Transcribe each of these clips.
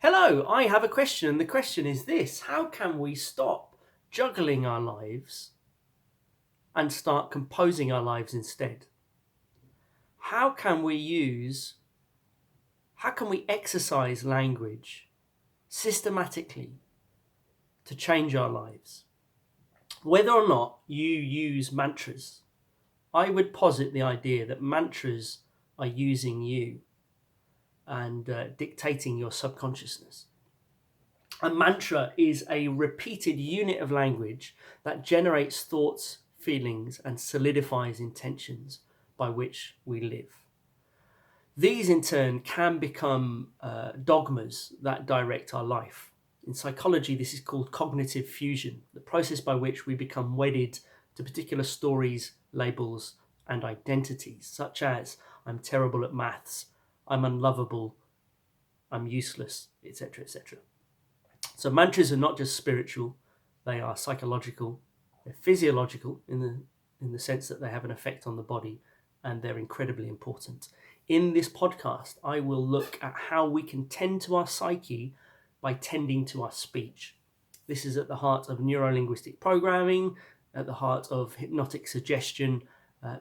Hello, I have a question, and the question is this: how can we stop juggling our lives and start composing our lives instead? How can we exercise language systematically to change our lives? Whether or not you use mantras, I would posit the idea that mantras are using you and dictating your subconsciousness. A mantra is a repeated unit of language that generates thoughts, feelings, and solidifies intentions by which we live. These, in turn, can become dogmas that direct our life. In psychology, this is called cognitive fusion, the process by which we become wedded to particular stories, labels, and identities, such as I'm terrible at maths, I'm unlovable, I'm useless, etc., etc. So mantras are not just spiritual, they are psychological, they're physiological in the sense that they have an effect on the body, and they're incredibly important. In this podcast, I will look at how we can tend to our psyche by tending to our speech. This is at the heart of neuro-linguistic programming, at the heart of hypnotic suggestion,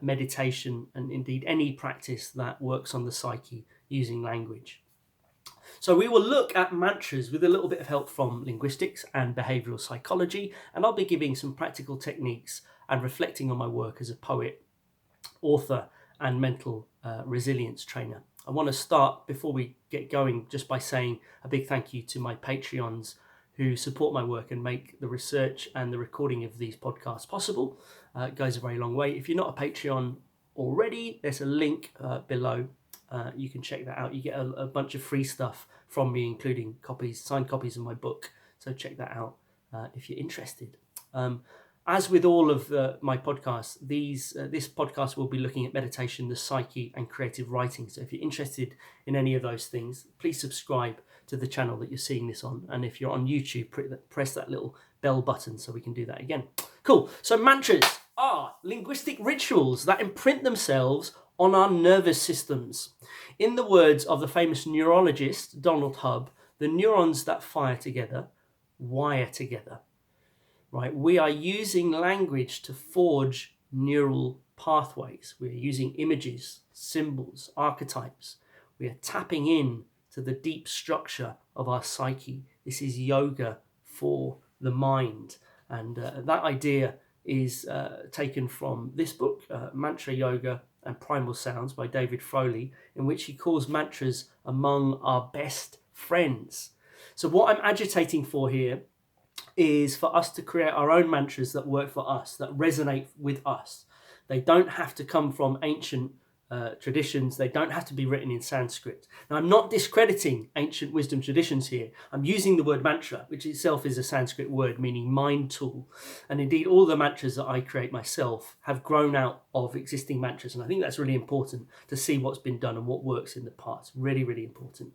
meditation, and indeed any practice that works on the psyche using language. So we will look at mantras with a little bit of help from linguistics and behavioural psychology, and I'll be giving some practical techniques and reflecting on my work as a poet, author, and mental resilience trainer. I want to start, before we get going, just by saying a big thank you to my Patreons who support my work and make the research and the recording of these podcasts possible. It goes a very long way. If you're not a Patreon already, there's a link below. You can check that out. You get a bunch of free stuff from me, including signed copies of my book. So check that out if you're interested. As with all of my podcasts, this podcast will be looking at meditation, the psyche, and creative writing. So if you're interested in any of those things, please subscribe to the channel that you're seeing this on. And if you're on YouTube, press that little bell button so we can do that again. Cool. So mantras are linguistic rituals that imprint themselves on our nervous systems. In the words of the famous neurologist Donald Hebb, the neurons that fire together wire together. Right? We are using language to forge neural pathways. We're using images, symbols, archetypes. We are tapping in to the deep structure of our psyche. This is yoga for the mind. And that idea is taken from this book, Mantra Yoga and Primal Sounds by David Foley, in which he calls mantras among our best friends. So what I'm agitating for here is for us to create our own mantras that work for us, that resonate with us. They don't have to come from ancient traditions. They don't have to be written in Sanskrit. Now, I'm not discrediting ancient wisdom traditions here. I'm using the word mantra, which itself is a Sanskrit word meaning mind tool. And indeed, all the mantras that I create myself have grown out of existing mantras. And I think that's really important to see what's been done and what works in the past. Really, really important.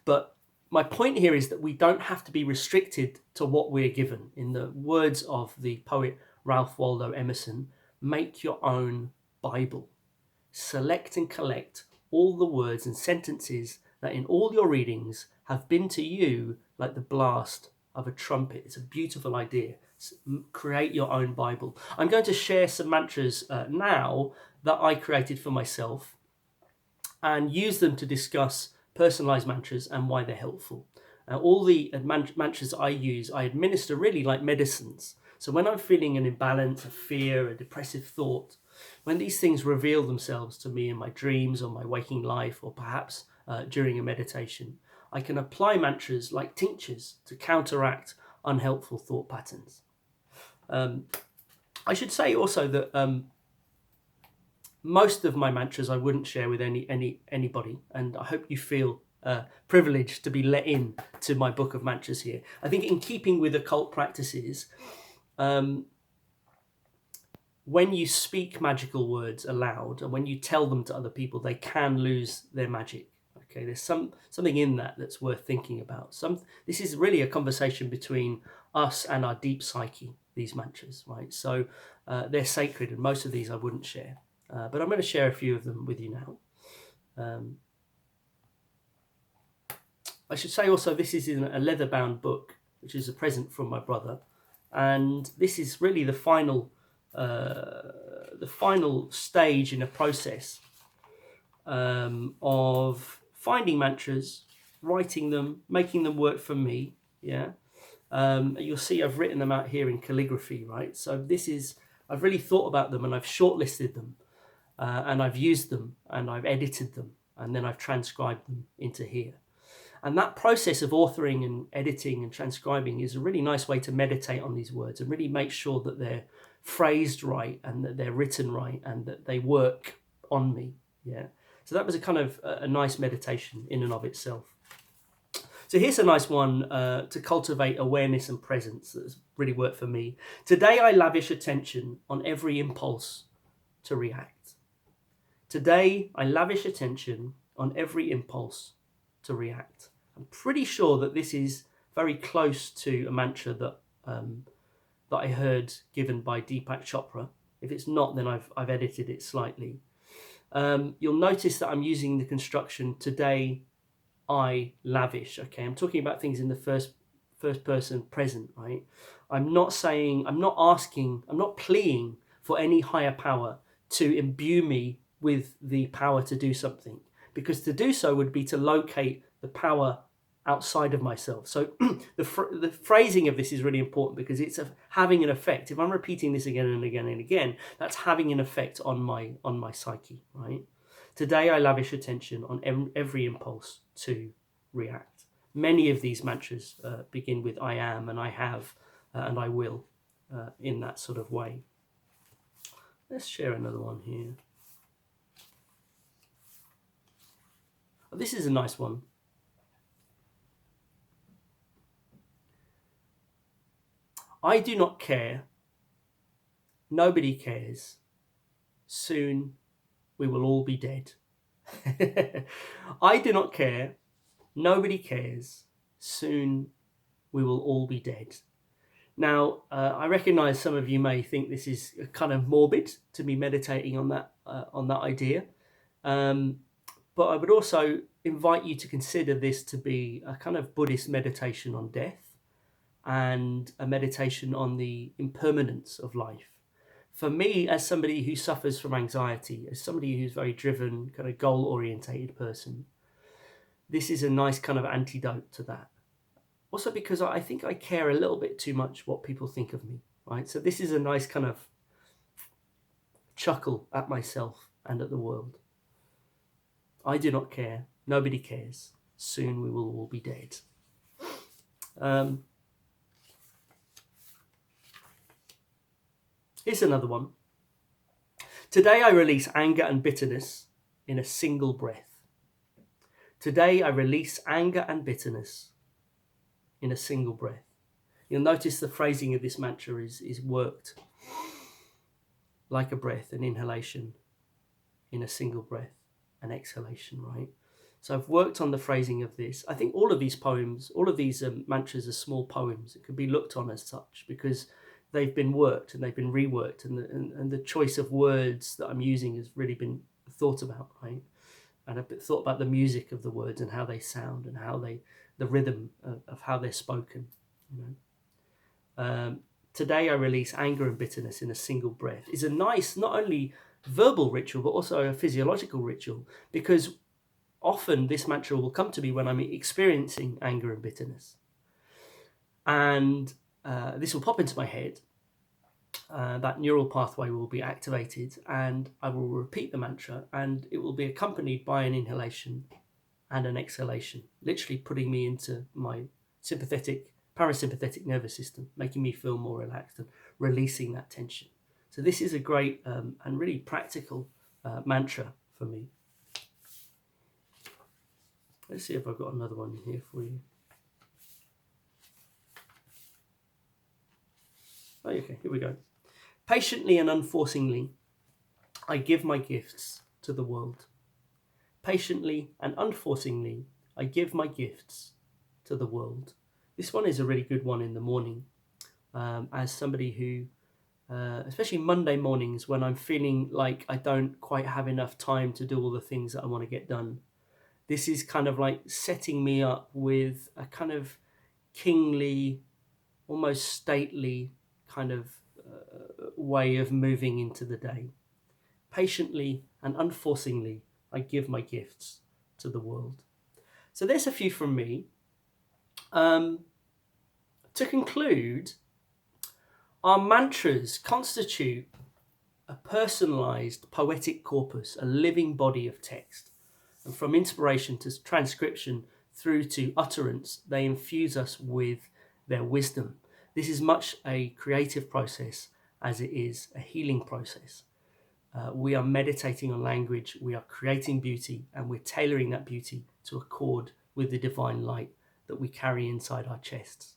But my point here is that we don't have to be restricted to what we're given. In the words of the poet Ralph Waldo Emerson, make your own Bible. Select and collect all the words and sentences that in all your readings have been to you like the blast of a trumpet. It's a beautiful idea. Create your own Bible. I'm going to share some mantras now that I created for myself and use them to discuss personalized mantras and why they're helpful. All the mantras I use, I administer really like medicines. So when I'm feeling an imbalance, a fear, a depressive thought, when these things reveal themselves to me in my dreams or my waking life, or perhaps during a meditation, I can apply mantras like tinctures to counteract unhelpful thought patterns. I should say also that most of my mantras I wouldn't share with anybody, and I hope you feel privileged to be let in to my book of mantras here. I think in keeping with occult practices, when you speak magical words aloud and when you tell them to other people, they can lose their magic. Okay, there's something in that that's worth thinking about. This is really a conversation between us and our deep psyche, these mantras, right? So they're sacred, and most of these I wouldn't share. But I'm going to share a few of them with you now. I should say also this is in a leather-bound book, which is a present from my brother, and this is really the final stage in a process of finding mantras, writing them, making them work for me. Yeah, you'll see I've written them out here in calligraphy, right? So I've really thought about them and I've shortlisted them, and I've used them and I've edited them and then I've transcribed them into here. And that process of authoring and editing and transcribing is a really nice way to meditate on these words and really make sure that they're phrased right and that they're written right and that they work on me. Yeah. So that was a kind of a nice meditation in and of itself. So here's a nice one to cultivate awareness and presence that's really worked for me. Today I lavish attention on every impulse to react. Today I lavish attention on every impulse to react. I'm pretty sure that this is very close to a mantra that I heard given by Deepak Chopra. If it's not, then I've edited it slightly. You'll notice that I'm using the construction today I lavish. Okay, I'm talking about things in the first person present, right? I'm not pleading for any higher power to imbue me with the power to do something, because to do so would be to locate the power outside of myself. So the phrasing of this is really important because it's having an effect. If I'm repeating this again and again and again, that's having an effect on my psyche, right? Today I lavish attention on every impulse to react. Many of these mantras begin with I am and I have and I will in that sort of way. Let's share another one here. Oh, this is a nice one. I do not care. Nobody cares. Soon we will all be dead. I do not care. Nobody cares. Soon we will all be dead. Now, I recognise some of you may think this is kind of morbid to be meditating on that idea, but I would also invite you to consider this to be a kind of Buddhist meditation on death and a meditation on the impermanence of life. For me, as somebody who suffers from anxiety, as somebody who's very driven, kind of goal-orientated person, this is a nice kind of antidote to that. Also because I think I care a little bit too much what people think of me, right? So this is a nice kind of chuckle at myself and at the world. I do not care. Nobody cares. Soon we will all be dead. Here's another one. Today I release anger and bitterness in a single breath. Today I release anger and bitterness in a single breath. You'll notice the phrasing of this mantra is worked like a breath, an inhalation in a single breath, an exhalation, right? So I've worked on the phrasing of this. I think all of these poems, all of these mantras are small poems. It could be looked on as such because they've been worked and they've been reworked, and the choice of words that I'm using has really been thought about, right? And I've thought about the music of the words and how they sound and how the rhythm of how they're spoken. You know? Today I release anger and bitterness in a single breath is a nice, not only verbal ritual, but also a physiological ritual, because often this mantra will come to me when I'm experiencing anger and bitterness. And this will pop into my head. That neural pathway will be activated and I will repeat the mantra, and it will be accompanied by an inhalation and an exhalation, literally putting me into my parasympathetic nervous system, making me feel more relaxed and releasing that tension. So this is a great and really practical mantra for me. Let's see if I've got another one here for you. Oh, okay, here we go. Patiently and unforcingly, I give my gifts to the world. Patiently and unforcingly, I give my gifts to the world. This one is a really good one in the morning. As somebody who, especially Monday mornings when I'm feeling like I don't quite have enough time to do all the things that I want to get done, This is kind of like setting me up with a kind of kingly, almost stately kind of way of moving into the day. Patiently and unforcingly, I give my gifts to the world. So there's a few from me. To conclude, our mantras constitute a personalized poetic corpus, a living body of text. And from inspiration to transcription through to utterance, they infuse us with their wisdom. This is much a creative process as it is a healing process. We are meditating on language, we are creating beauty, and we're tailoring that beauty to accord with the divine light that we carry inside our chests.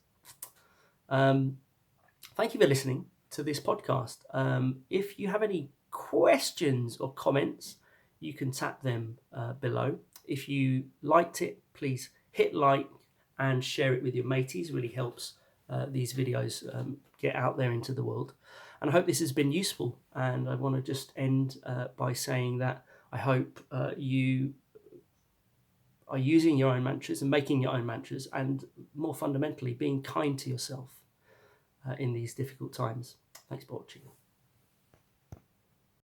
Thank you for listening to this podcast. If you have any questions or comments, you can tap them below. If you liked it, please hit like and share it with your mateys. It really helps these videos get out there into the world. And I hope this has been useful. And I want to just end by saying that I hope you are using your own mantras and making your own mantras, and more fundamentally, being kind to yourself in these difficult times. Thanks for watching.